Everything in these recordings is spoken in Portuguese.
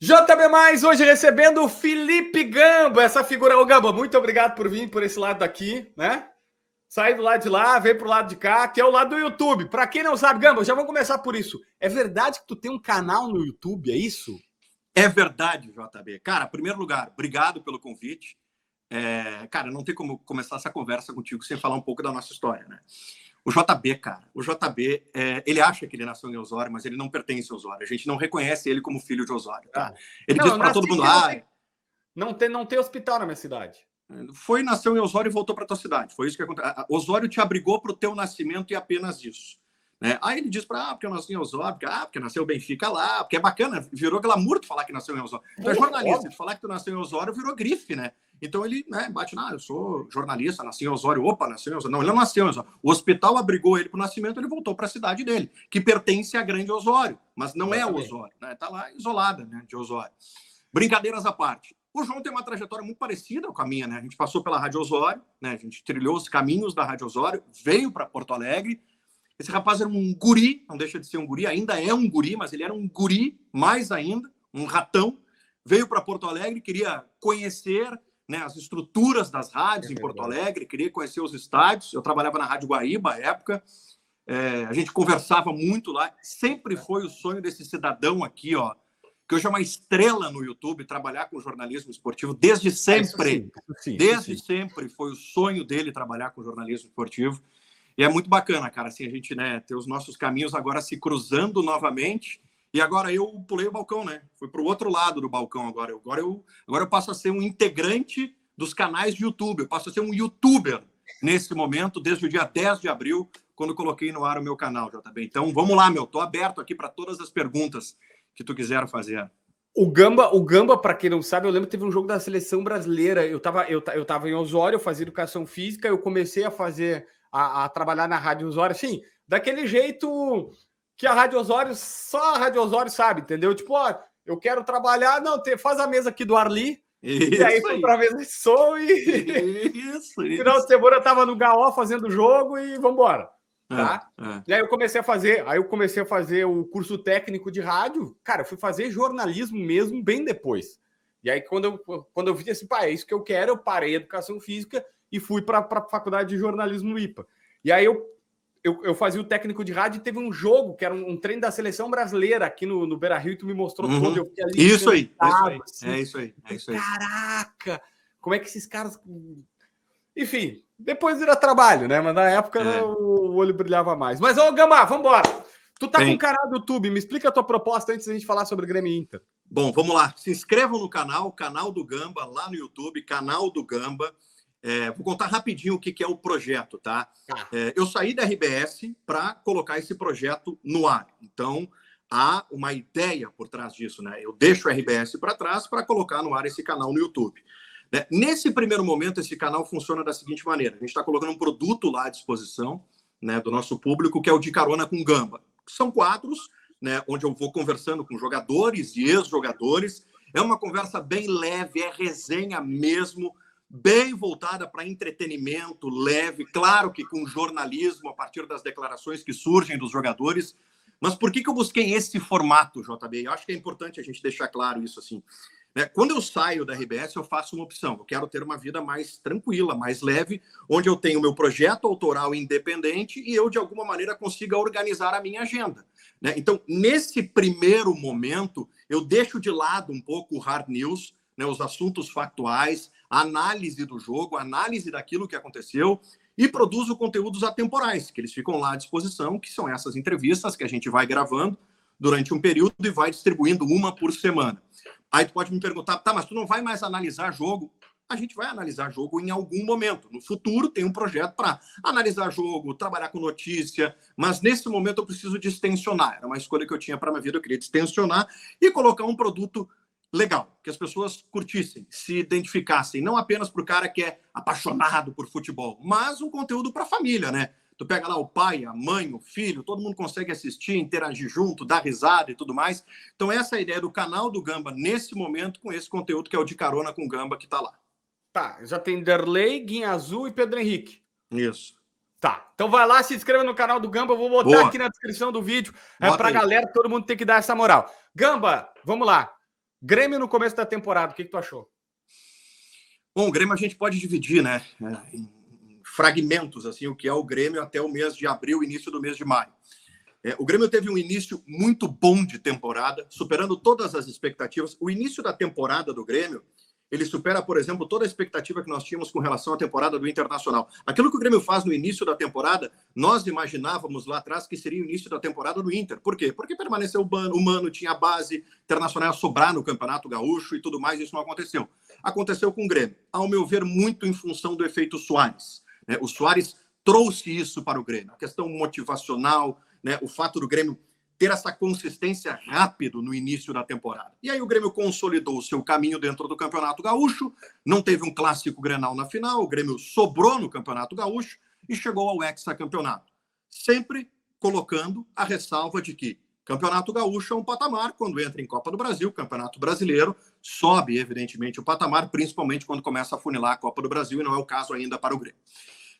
JB+, hoje recebendo o Felipe Gamba, essa figura. Ô, Gamba, muito obrigado por vir por esse lado daqui, né? Sai do lado de lá, vem pro lado de cá, que é o lado do YouTube. Pra quem não sabe, Gamba, já vamos começar por isso. É verdade que tu tem um canal no YouTube, é isso? É verdade, JB. Cara, em primeiro lugar, obrigado pelo convite. Cara, não tem como começar essa conversa contigo sem falar um pouco da nossa história, né? O JB, cara, ele acha que ele nasceu em Osório, mas ele não pertence a Osório. A gente não reconhece ele como filho de Osório, tá? Ele diz para todo mundo, não tem hospital na minha cidade. Nasceu em Osório e voltou para tua cidade. Foi isso que aconteceu. Osório te abrigou para o teu nascimento e apenas isso. Né? Aí ele diz porque eu nasci em Osório, porque nasceu o Benfica lá, porque é bacana, virou glamour tu falar que nasceu em Osório. Tu é jornalista, tu falar que tu nasceu em Osório virou grife, né? Então ele bate, eu sou jornalista, nasci em Osório, nasceu em Osório. Não, ele não nasceu em Osório. O hospital abrigou ele para o nascimento, ele voltou para a cidade dele, que pertence à Grande Osório, mas não é Osório, né? Tá lá isolada, né, de Osório. Brincadeiras à parte. O João tem uma trajetória muito parecida com a minha, né? A gente passou pela Rádio Osório, né? A gente trilhou os caminhos da Rádio Osório, veio para Porto Alegre. Esse rapaz era um guri, não deixa de ser um guri, ainda é um guri, mas ele era um guri, mais ainda, um ratão. Veio para Porto Alegre, queria conhecer, né, as estruturas das rádios em Porto Alegre, queria conhecer os estádios. Eu trabalhava na Rádio Guaíba à época, a gente conversava muito lá. Sempre foi o sonho desse cidadão aqui, ó, que hoje é uma estrela no YouTube, trabalhar com jornalismo esportivo desde sempre. Desde sempre foi o sonho dele trabalhar com jornalismo esportivo. E é muito bacana, cara, assim, a gente, né, ter os nossos caminhos agora se cruzando novamente. E agora eu pulei o balcão, né? Fui para o outro lado do balcão agora. Agora eu passo a ser um integrante dos canais de YouTube. Eu passo a ser um YouTuber nesse momento, desde o dia 10 de abril, quando coloquei no ar o meu canal, JB. Então, vamos lá, tô aberto aqui para todas as perguntas que tu quiser fazer. O Gamba, para quem não sabe, eu lembro que teve um jogo da seleção brasileira. Eu tava em Osório, eu fazia educação física, eu comecei a trabalhar na Rádio Osório, assim, daquele jeito que a Rádio Osório, só a Rádio Osório sabe, entendeu? Tipo, eu quero trabalhar, faz a mesa aqui do Arli, e aí foi pra mesa de som e... Isso. Final de semana eu tava no Gaó fazendo jogo e vambora, tá? E aí eu comecei a fazer o curso técnico de rádio. Cara, eu fui fazer jornalismo mesmo bem depois. E aí quando eu vi assim, é isso que eu quero, eu parei a educação física e fui para a faculdade de jornalismo no IPA. E aí eu fazia o técnico de rádio e teve um jogo, que era um treino da seleção brasileira aqui no Beira-Rio, e tu me mostrou todo. Eu fiquei ali. Isso aí. Assim. É isso aí. Caraca! Como é que esses caras... Enfim, depois vira trabalho, né? Mas na época o olho brilhava mais. Mas, ô, Gamba, vambora! Tu tá com um canal do YouTube, me explica a tua proposta antes da gente falar sobre Grêmio e Inter. Bom, vamos lá. Se inscrevam no canal do Gamba, lá no YouTube, canal do Gamba. Vou contar rapidinho o que é o projeto, tá? Eu saí da RBS para colocar esse projeto no ar. Então, há uma ideia por trás disso, né? Eu deixo a RBS para trás para colocar no ar esse canal no YouTube. Nesse primeiro momento, esse canal funciona da seguinte maneira. A gente está colocando um produto lá à disposição, né, do nosso público, que é o De Carona com Gamba. São quadros, né, onde eu vou conversando com jogadores e ex-jogadores. É uma conversa bem leve, é resenha mesmo, bem voltada para entretenimento leve, claro que com jornalismo, a partir das declarações que surgem dos jogadores. Mas por que eu busquei esse formato, JB? Eu acho que é importante a gente deixar claro isso assim. Quando eu saio da RBS, eu faço uma opção. Eu quero ter uma vida mais tranquila, mais leve, onde eu tenho o meu projeto autoral independente e eu, de alguma maneira, consiga organizar a minha agenda. Então, nesse primeiro momento, eu deixo de lado um pouco o hard news, os assuntos factuais, a análise do jogo, a análise daquilo que aconteceu e produzo conteúdos atemporais, que eles ficam lá à disposição, que são essas entrevistas que a gente vai gravando durante um período e vai distribuindo uma por semana. Aí tu pode me perguntar, mas tu não vai mais analisar jogo? A gente vai analisar jogo em algum momento. No futuro tem um projeto para analisar jogo, trabalhar com notícia, mas nesse momento eu preciso distensionar. Era uma escolha que eu tinha para a minha vida, eu queria distensionar e colocar um produto legal, que as pessoas curtissem, se identificassem, não apenas para o cara que é apaixonado por futebol, mas um conteúdo para a família, né? Tu pega lá o pai, a mãe, o filho, todo mundo consegue assistir, interagir junto, dar risada e tudo mais. Então essa é a ideia do canal do Gamba nesse momento, com esse conteúdo que é o De Carona com Gamba, que tá lá. Tá, já tem Derlei, Guinha Azul e Pedro Henrique. Isso. Tá, então vai lá, se inscreva no canal do Gamba, eu vou botar aqui na descrição do vídeo, pra galera, todo mundo tem que dar essa moral. Gamba, vamos lá. Grêmio no começo da temporada, o que tu achou? Bom, o Grêmio a gente pode dividir, né, em fragmentos, assim, o que é o Grêmio até o mês de abril, início do mês de maio. O Grêmio teve um início muito bom de temporada, superando todas as expectativas. O início da temporada do Grêmio, ele supera, por exemplo, toda a expectativa que nós tínhamos com relação à temporada do Internacional. Aquilo que o Grêmio faz no início da temporada, nós imaginávamos lá atrás que seria o início da temporada do Inter. Por quê? Porque permaneceu humano, tinha a base, Internacional ia sobrar no Campeonato Gaúcho e tudo mais, isso não aconteceu. Aconteceu com o Grêmio, ao meu ver, muito em função do efeito Soares. O Soares trouxe isso para o Grêmio, a questão motivacional, o fato do Grêmio ter essa consistência rápido no início da temporada. E aí o Grêmio consolidou o seu caminho dentro do Campeonato Gaúcho, não teve um clássico Grenal na final, o Grêmio sobrou no Campeonato Gaúcho e chegou ao hexacampeonato. Sempre colocando a ressalva de que Campeonato Gaúcho é um patamar, quando entra em Copa do Brasil, Campeonato Brasileiro, sobe, evidentemente, o patamar, principalmente quando começa a funilar a Copa do Brasil, e não é o caso ainda para o Grêmio.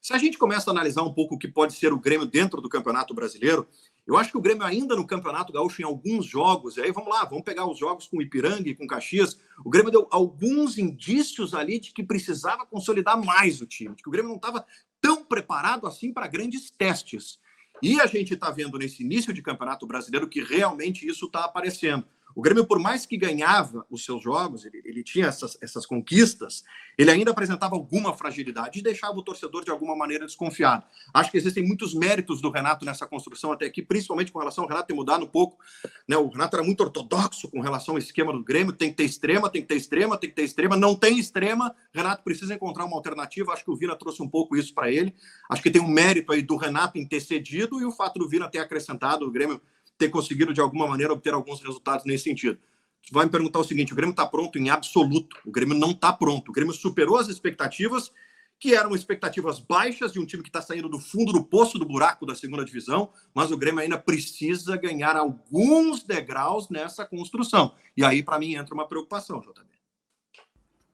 Se a gente começa a analisar um pouco o que pode ser o Grêmio dentro do Campeonato Brasileiro, eu acho que o Grêmio ainda no Campeonato Gaúcho, em alguns jogos, e aí vamos lá, vamos pegar os jogos com o Ipiranga e com o Caxias, o Grêmio deu alguns indícios ali de que precisava consolidar mais o time, de que o Grêmio não estava tão preparado assim para grandes testes. E a gente está vendo nesse início de Campeonato Brasileiro que realmente isso está aparecendo. O Grêmio, por mais que ganhava os seus jogos, ele tinha essas conquistas, ele ainda apresentava alguma fragilidade e deixava o torcedor de alguma maneira desconfiado. Acho que existem muitos méritos do Renato nessa construção até aqui, principalmente com relação ao Renato ter mudado um pouco. O Renato era muito ortodoxo com relação ao esquema do Grêmio, tem que ter extrema, tem que ter extrema, tem que ter extrema, não tem extrema, Renato precisa encontrar uma alternativa. Acho que o Vina trouxe um pouco isso para ele. Acho que tem um mérito aí do Renato em ter cedido e o fato do Vina ter acrescentado, o Grêmio ter conseguido, de alguma maneira, obter alguns resultados nesse sentido. Você vai me perguntar o seguinte, o Grêmio está pronto em absoluto. O Grêmio não está pronto. O Grêmio superou as expectativas, que eram expectativas baixas de um time que está saindo do fundo do poço do buraco da segunda divisão, mas o Grêmio ainda precisa ganhar alguns degraus nessa construção. E aí, para mim, entra uma preocupação, JB.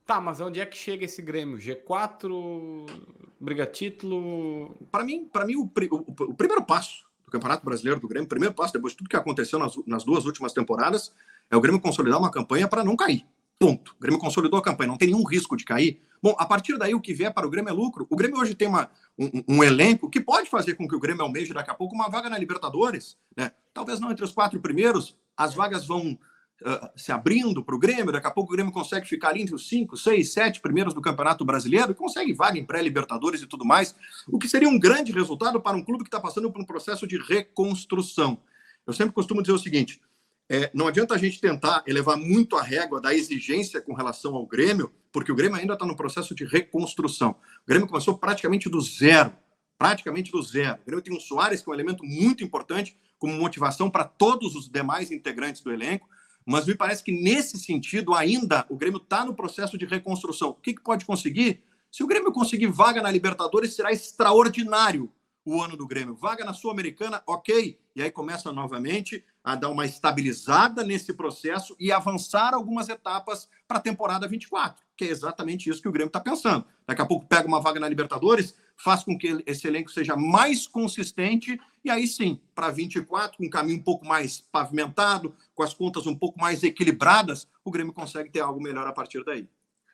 Tá, mas onde é que chega esse Grêmio? G4? Briga título? Para mim o primeiro passo Campeonato Brasileiro do Grêmio, primeiro passo, depois de tudo que aconteceu nas duas últimas temporadas, é o Grêmio consolidar uma campanha para não cair. Ponto. O Grêmio consolidou a campanha, não tem nenhum risco de cair. Bom, a partir daí, o que vier para o Grêmio é lucro. O Grêmio hoje tem um elenco que pode fazer com que o Grêmio almeje daqui a pouco uma vaga na Libertadores, Talvez não entre os 4 primeiros, as vagas vão se abrindo para o Grêmio, daqui a pouco o Grêmio consegue ficar ali entre os 5, 6, 7 primeiros do Campeonato Brasileiro e consegue vaga em pré-Libertadores e tudo mais, o que seria um grande resultado para um clube que está passando por um processo de reconstrução. Eu sempre costumo dizer o seguinte, não adianta a gente tentar elevar muito a régua da exigência com relação ao Grêmio, porque o Grêmio ainda está no processo de reconstrução. O Grêmio começou praticamente do zero. O Grêmio tem um Soares, que é um elemento muito importante, como motivação para todos os demais integrantes do elenco, mas me parece que, nesse sentido, ainda o Grêmio está no processo de reconstrução. O que pode conseguir? Se o Grêmio conseguir vaga na Libertadores, será extraordinário o ano do Grêmio. Vaga na Sul-Americana, ok. E aí começa novamente a dar uma estabilizada nesse processo e avançar algumas etapas para a temporada 24, que é exatamente isso que o Grêmio está pensando. Daqui a pouco pega uma vaga na Libertadores, faz com que esse elenco seja mais consistente e aí sim, para 24, com um caminho um pouco mais pavimentado, com as contas um pouco mais equilibradas, o Grêmio consegue ter algo melhor a partir daí.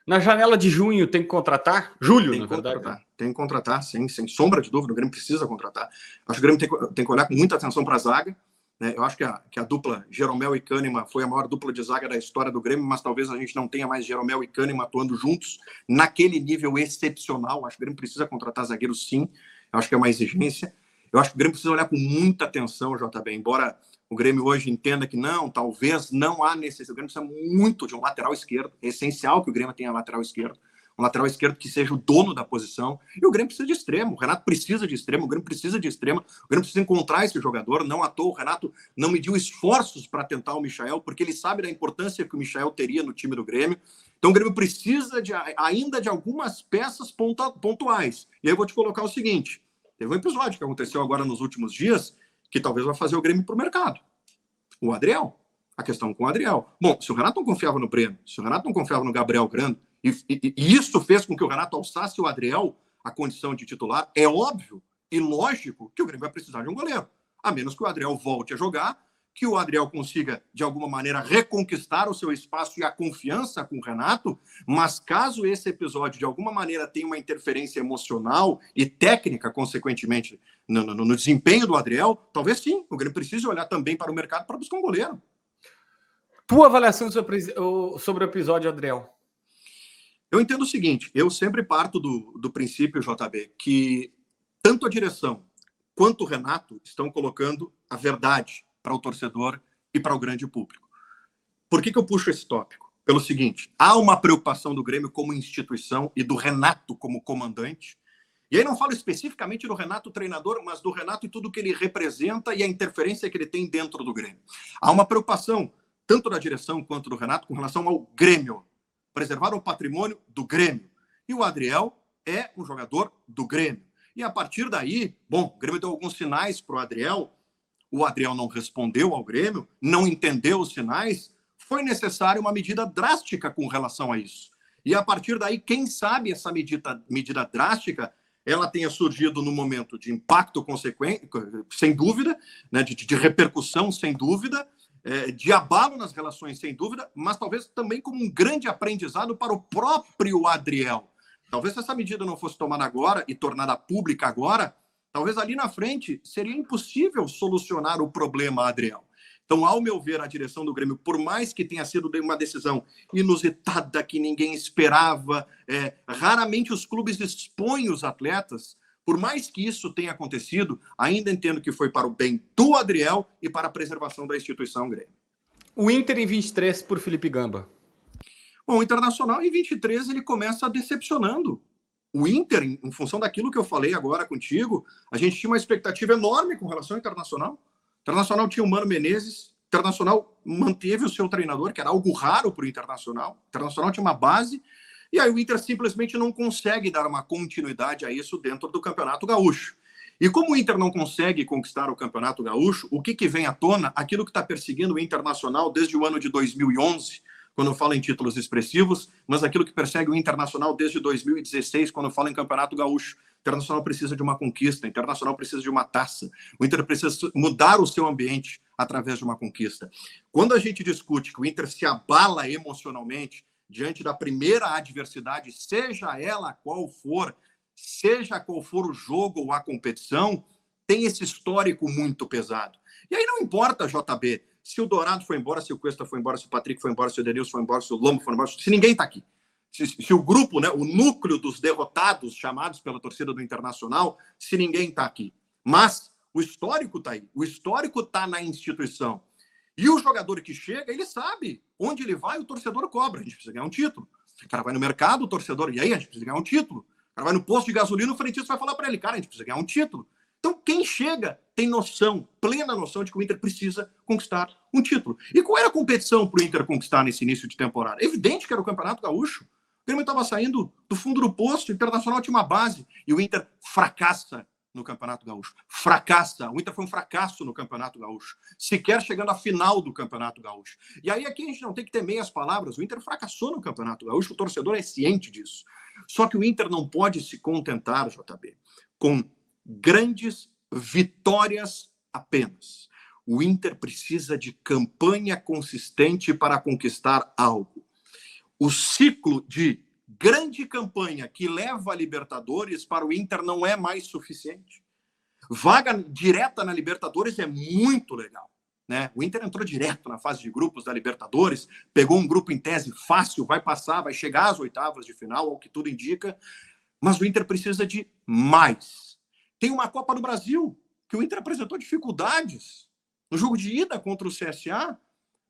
Na janela de junho tem que contratar? Julho, tem na verdade. Tem que contratar, sem sombra de dúvida, o Grêmio precisa contratar. Acho que o Grêmio tem que olhar com muita atenção para a zaga. Eu acho que a dupla Jeromel e Kahneman foi a maior dupla de zaga da história do Grêmio, mas talvez a gente não tenha mais Jeromel e Kahneman atuando juntos naquele nível excepcional. Acho que o Grêmio precisa contratar zagueiros, sim. Eu acho que é uma exigência. Eu acho que o Grêmio precisa olhar com muita atenção, JB, embora o Grêmio hoje entenda que não, talvez não há necessidade. O Grêmio precisa muito de um lateral esquerdo. É essencial que o Grêmio tenha lateral esquerdo. Um lateral esquerdo que seja o dono da posição. E o Grêmio precisa de extremo. O Renato precisa de extremo. O Grêmio precisa de extremo. O Grêmio precisa encontrar esse jogador. Não à toa, o Renato não mediu esforços para tentar o Michael, porque ele sabe da importância que o Michael teria no time do Grêmio. Então o Grêmio precisa ainda de algumas peças pontuais. E aí eu vou te colocar o seguinte. Teve um episódio que aconteceu agora nos últimos dias que talvez vai fazer o Grêmio para o mercado. O Adriel. A questão com o Adriel. Bom, se o Renato não confiava no Breno, se o Renato não confiava no Gabriel Grando, e isso fez com que o Renato alçasse o Adriel a condição de titular, é óbvio e lógico que o Grêmio vai precisar de um goleiro. A menos que o Adriel volte a jogar, que o Adriel consiga, de alguma maneira, reconquistar o seu espaço e a confiança com o Renato, mas caso esse episódio, de alguma maneira, tenha uma interferência emocional e técnica, consequentemente, no desempenho do Adriel, talvez sim, o Grêmio precise olhar também para o mercado para buscar um goleiro. Tua avaliação sobre o episódio, Adriel? Eu entendo o seguinte, eu sempre parto do princípio, JB, que tanto a direção quanto o Renato estão colocando a verdade para o torcedor e para o grande público. Por que eu puxo esse tópico? Pelo seguinte, há uma preocupação do Grêmio como instituição e do Renato como comandante. E aí não falo especificamente do Renato treinador, mas do Renato e tudo que ele representa e a interferência que ele tem dentro do Grêmio. Há uma preocupação, tanto da direção quanto do Renato, com relação ao Grêmio. Preservar o patrimônio do Grêmio. E o Adriel é um jogador do Grêmio. E a partir daí, bom, o Grêmio deu alguns sinais para o Adriel não respondeu ao Grêmio, não entendeu os sinais, foi necessária uma medida drástica com relação a isso. E a partir daí, quem sabe essa medida drástica, ela tenha surgido no momento de impacto consequente, sem dúvida, né, de repercussão, sem dúvida, de abalo nas relações, sem dúvida, mas talvez também como um grande aprendizado para o próprio Adriel. Talvez se essa medida não fosse tomada agora e tornada pública agora, talvez ali na frente seria impossível solucionar o problema, Adriel. Então, ao meu ver, a direção do Grêmio, por mais que tenha sido uma decisão inusitada, que ninguém esperava, raramente os clubes expõem os atletas, por mais que isso tenha acontecido, ainda entendo que foi para o bem do Adriel e para a preservação da instituição Grêmio. O Inter em 23 por Felipe Gamba. Bom, o Internacional em 23 ele começa decepcionando. O Inter, em função daquilo que eu falei agora contigo, a gente tinha uma expectativa enorme com relação ao Internacional. O Internacional tinha o Mano Menezes, o Internacional manteve o seu treinador, que era algo raro para o Internacional. O Internacional tinha uma base, e aí o Inter simplesmente não consegue dar uma continuidade a isso dentro do Campeonato Gaúcho. E como o Inter não consegue conquistar o Campeonato Gaúcho, o que vem à tona? Aquilo que está perseguindo o Internacional desde o ano de 2011, quando fala em títulos expressivos, mas aquilo que persegue o Internacional desde 2016, quando fala em Campeonato Gaúcho. O Internacional precisa de uma conquista, o Internacional precisa de uma taça, o Inter precisa mudar o seu ambiente através de uma conquista. Quando a gente discute que o Inter se abala emocionalmente diante da primeira adversidade, seja ela qual for o jogo ou a competição, tem esse histórico muito pesado. E aí não importa, JB, se o Dourado foi embora, se o Cuesta foi embora, se o Patrick foi embora, se o Denilson foi embora, se o Lombo foi embora, se ninguém está aqui. Se o grupo, né, o núcleo dos derrotados chamados pela torcida do Internacional, se ninguém está aqui. Mas o histórico está aí. O histórico está na instituição. E o jogador que chega, ele sabe onde ele vai, o torcedor cobra. A gente precisa ganhar um título. O cara vai no mercado, o torcedor, e aí a gente precisa ganhar um título. O cara vai no posto de gasolina, o frentista vai falar para ele, cara, a gente precisa ganhar um título. Então, quem chega tem noção, plena noção de que o Inter precisa conquistar um título. E qual era a competição para o Inter conquistar nesse início de temporada? Evidente que era o Campeonato Gaúcho. O Grêmio estava saindo do fundo do poço, o Internacional tinha uma base, e o Inter fracassa no Campeonato Gaúcho. Fracassa. O Inter foi um fracasso no Campeonato Gaúcho. Sequer chegando à final do Campeonato Gaúcho. E aí aqui a gente não tem que ter meias palavras. O Inter fracassou no Campeonato Gaúcho, o torcedor é ciente disso. Só que o Inter não pode se contentar, JB, com grandes vitórias apenas. O Inter precisa de campanha consistente para conquistar algo. O ciclo de grande campanha que leva a Libertadores para o Inter não é mais suficiente. Vaga direta na Libertadores é muito legal, né? O Inter entrou direto na fase de grupos da Libertadores, pegou um grupo em tese fácil, vai passar, vai chegar às oitavas de final, ao que tudo indica, mas o Inter precisa de mais. Tem uma Copa do Brasil, que o Inter apresentou dificuldades no jogo de ida contra o CSA,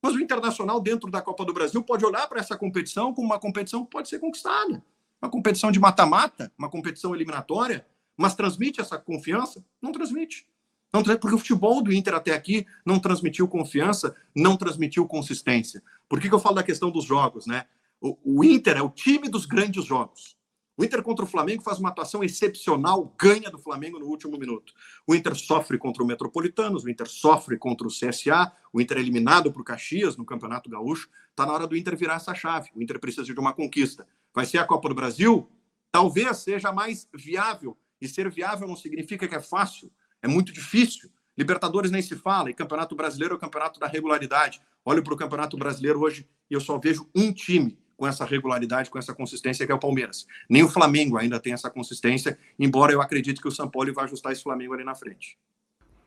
mas o Internacional, dentro da Copa do Brasil, pode olhar para essa competição como uma competição que pode ser conquistada. Uma competição de mata-mata, uma competição eliminatória, mas transmite essa confiança? Não transmite. Não transmite, porque o futebol do Inter até aqui não transmitiu confiança, não transmitiu consistência. Por que eu falo da questão dos jogos, né? O Inter é o time dos grandes jogos. O Inter contra o Flamengo faz uma atuação excepcional, ganha do Flamengo no último minuto. O Inter sofre contra o Metropolitanos, o Inter sofre contra o CSA, o Inter é eliminado para o Caxias no Campeonato Gaúcho. Está na hora do Inter virar essa chave. O Inter precisa de uma conquista. Vai ser a Copa do Brasil? Talvez seja mais viável. E ser viável não significa que é fácil. É muito difícil. Libertadores nem se fala, e Campeonato Brasileiro é o campeonato da regularidade. Olho para o Campeonato Brasileiro hoje e eu só vejo um time com essa regularidade, com essa consistência, que é o Palmeiras. Nem o Flamengo ainda tem essa consistência, embora eu acredite que o São Paulo vai ajustar esse Flamengo ali na frente.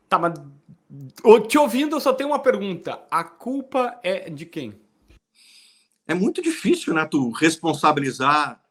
Tá, mas te ouvindo, eu só tenho uma pergunta. A culpa é de quem? É muito difícil, né, tu responsabilizar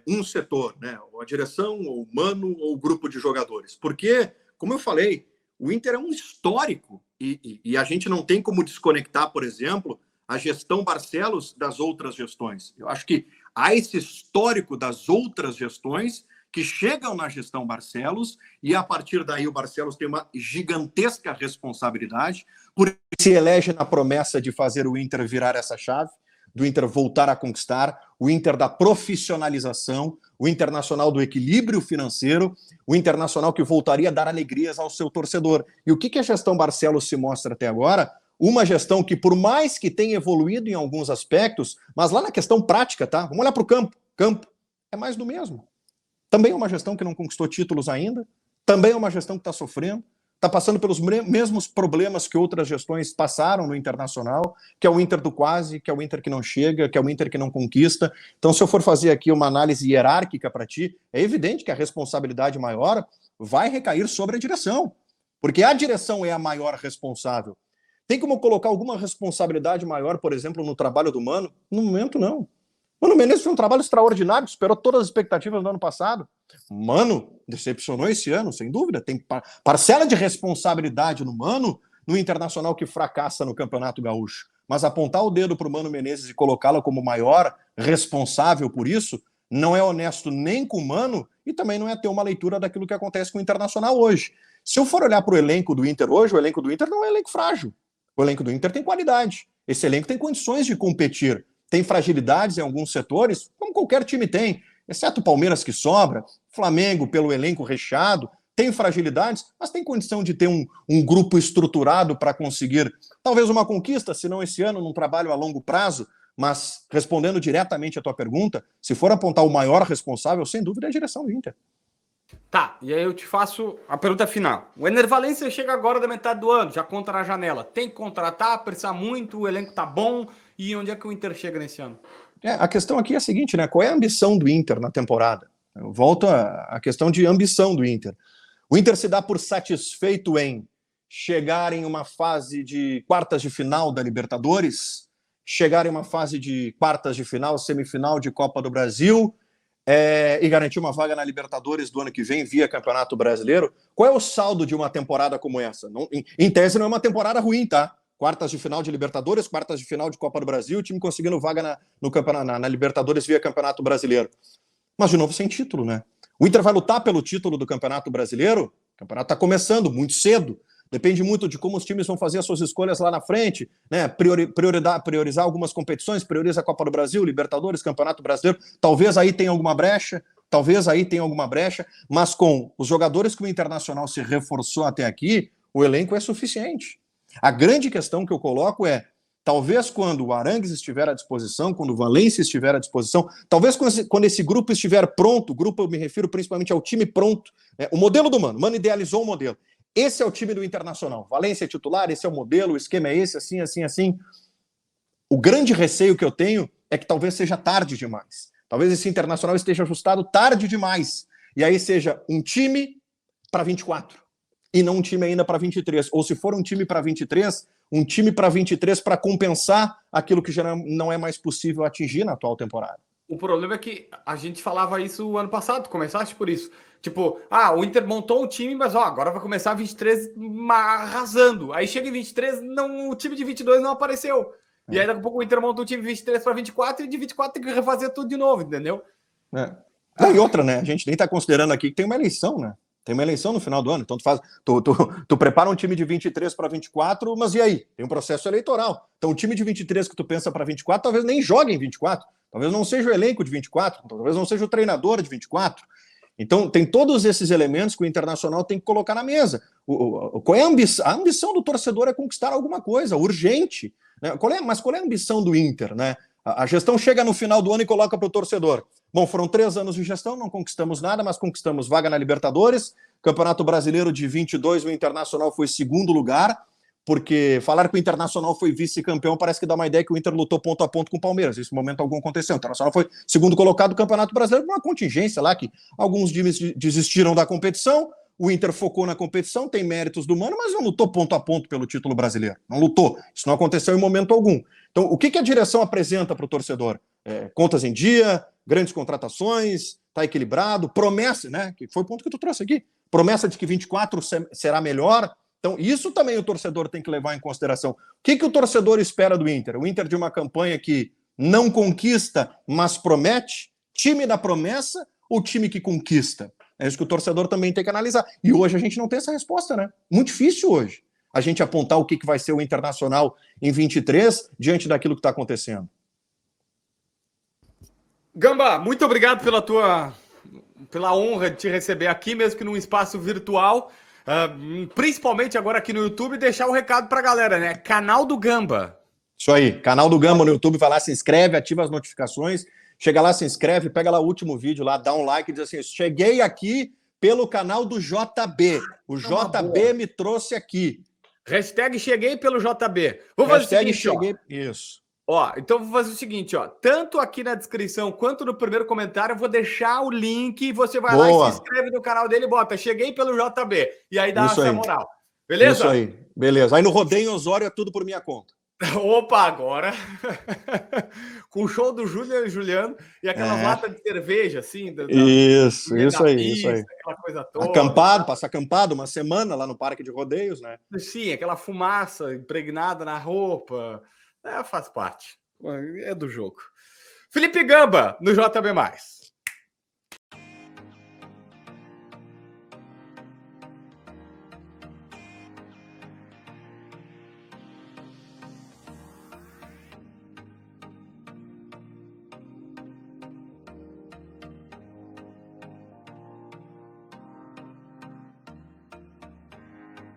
um setor, né, ou a direção, ou o Mano, ou o grupo de jogadores. Porque, como eu falei, o Inter é um histórico e a gente não tem como desconectar, por exemplo, a gestão Barcelos das outras gestões. Eu acho que há esse histórico das outras gestões que chegam na gestão Barcelos e, a partir daí, o Barcelos tem uma gigantesca responsabilidade por se elege na promessa de fazer o Inter virar essa chave, do Inter voltar a conquistar, o Inter da profissionalização, o Internacional do equilíbrio financeiro, o Internacional que voltaria a dar alegrias ao seu torcedor. E o que a gestão Barcelos se mostra até agora? Uma gestão que, por mais que tenha evoluído em alguns aspectos, mas lá na questão prática, tá? Vamos olhar para o campo. Campo é mais do mesmo. Também é uma gestão que não conquistou títulos ainda, também é uma gestão que está sofrendo, está passando pelos mesmos problemas que outras gestões passaram no Internacional, que é o Inter do quase, que é o Inter que não chega, que é o Inter que não conquista. Então, se eu for fazer aqui uma análise hierárquica para ti, é evidente que a responsabilidade maior vai recair sobre a direção, porque a direção é a maior responsável. Tem como colocar alguma responsabilidade maior, por exemplo, no trabalho do Mano? No momento, não. Mano Menezes fez um trabalho extraordinário, superou todas as expectativas do ano passado. Mano, decepcionou esse ano, sem dúvida. Tem parcela de responsabilidade no Mano, no Internacional que fracassa no Campeonato Gaúcho. Mas apontar o dedo para o Mano Menezes e colocá-lo como maior responsável por isso, não é honesto nem com o Mano e também não é ter uma leitura daquilo que acontece com o Internacional hoje. Se eu for olhar para o elenco do Inter hoje, o elenco do Inter não é um elenco frágil. O elenco do Inter tem qualidade. Esse elenco tem condições de competir. Tem fragilidades em alguns setores, como qualquer time tem, exceto o Palmeiras que sobra, Flamengo pelo elenco recheado, tem fragilidades, mas tem condição de ter um grupo estruturado para conseguir talvez uma conquista, se não esse ano, num trabalho a longo prazo. Mas, respondendo diretamente à tua pergunta, se for apontar o maior responsável, sem dúvida é a direção do Inter. Tá, e aí eu te faço a pergunta final. O Ener Valencia chega agora da metade do ano, já conta na janela. Tem que contratar, precisar muito, o elenco tá bom. E onde é que o Inter chega nesse ano? A questão aqui é a seguinte, né? Qual é a ambição do Inter na temporada? Eu volto à questão de ambição do Inter. O Inter se dá por satisfeito em chegar em uma fase de quartas de final da Libertadores, chegar em uma fase de quartas de final, semifinal de Copa do Brasil, e garantir uma vaga na Libertadores do ano que vem via Campeonato Brasileiro. Qual é o saldo de uma temporada como essa? Não, em tese não é uma temporada ruim, tá? Quartas de final de Libertadores, quartas de final de Copa do Brasil, o time conseguindo vaga na Libertadores via Campeonato Brasileiro. Mas, de novo, sem título, né? O Inter vai lutar pelo título do Campeonato Brasileiro, o campeonato está começando muito cedo, depende muito de como os times vão fazer as suas escolhas lá na frente, né? Priorizar algumas competições, prioriza a Copa do Brasil, Libertadores, Campeonato Brasileiro, talvez aí tenha alguma brecha, mas com os jogadores que o Internacional se reforçou até aqui, o elenco é suficiente. A grande questão que eu coloco é, talvez quando o Arangues estiver à disposição, quando o Valencia estiver à disposição, talvez quando esse grupo estiver pronto, o grupo eu me refiro principalmente ao time pronto, né? O modelo do Mano idealizou o modelo. Esse é o time do Internacional. Valencia é titular, esse é o modelo, o esquema é esse, assim. O grande receio que eu tenho é que talvez seja tarde demais. Talvez esse Internacional esteja ajustado tarde demais. E aí seja um time para 24. E não um time ainda para 23. Ou se for um time para 23, um time para 23 para compensar aquilo que já não é mais possível atingir na atual temporada. O problema é que a gente falava isso o ano passado, começaste por isso. Tipo, o Inter montou o time, mas agora vai começar 23 arrasando. Aí chega em 23, o time de 22 não apareceu. E aí daqui a pouco o Inter monta o time de 23 para 24 e de 24 tem que refazer tudo de novo, entendeu? E outra, né? A gente nem está considerando aqui que tem uma eleição, né? Tem uma eleição no final do ano, então tu prepara um time de 23 para 24, mas e aí? Tem um processo eleitoral. Então o time de 23 que tu pensa para 24 talvez nem jogue em 24, talvez não seja o elenco de 24, talvez não seja o treinador de 24. Então tem todos esses elementos que o Internacional tem que colocar na mesa. Qual é a ambição? A ambição do torcedor é conquistar alguma coisa, urgente. Né? Mas qual é a ambição do Inter? Né? A gestão chega no final do ano e coloca para o torcedor. Bom, foram 3 anos de gestão, não conquistamos nada, mas conquistamos vaga na Libertadores, Campeonato Brasileiro de 22, o Internacional foi segundo lugar, porque falar que o Internacional foi vice-campeão parece que dá uma ideia que o Inter lutou ponto a ponto com o Palmeiras. Nesse momento algum aconteceu. O Internacional foi segundo colocado do Campeonato Brasileiro, uma contingência lá que alguns desistiram da competição, o Inter focou na competição, tem méritos do Mano, mas não lutou ponto a ponto pelo título brasileiro. Não lutou. Isso não aconteceu em momento algum. Então, o que a direção apresenta para o torcedor? Contas em dia, grandes contratações, está equilibrado, promessa, né? Que foi o ponto que tu trouxe aqui. Promessa de que 24 será melhor. Então, isso também o torcedor tem que levar em consideração. O que o torcedor espera do Inter? O Inter de uma campanha que não conquista, mas promete? Time da promessa ou time que conquista? É isso que o torcedor também tem que analisar. E hoje a gente não tem essa resposta, né? Muito difícil hoje a gente apontar o que vai ser o Internacional em 23 diante daquilo que está acontecendo. Gamba, muito obrigado pela honra de te receber aqui, mesmo que num espaço virtual, principalmente agora aqui no YouTube, deixar o recado para a galera, né? Canal do Gamba. Isso aí, canal do Gamba no YouTube, vai lá, se inscreve, ativa as notificações, chega lá, se inscreve, pega lá o último vídeo lá, dá um like e diz assim, cheguei aqui pelo canal do JB, o JB me trouxe aqui. Hashtag cheguei pelo JB. Vou fazer Hashtag o seguinte, cheguei... Isso. Ó, então vou fazer o seguinte, ó. Tanto aqui na descrição quanto no primeiro comentário, eu vou deixar o link e você vai lá e se inscreve no canal dele e bota cheguei pelo JB. E aí dá essa moral. Beleza? Isso aí, beleza. Aí no Rodeio Osório é tudo por minha conta. Opa, agora com o show do Júlio e Juliano e aquelas latas de cerveja, assim. Isso aí. Aquela coisa toda. Acampado, passa acampado uma semana lá no Parque de Rodeios, né? Sim, aquela fumaça impregnada na roupa. Faz parte. É do jogo. Felipe Gamba, no JB+.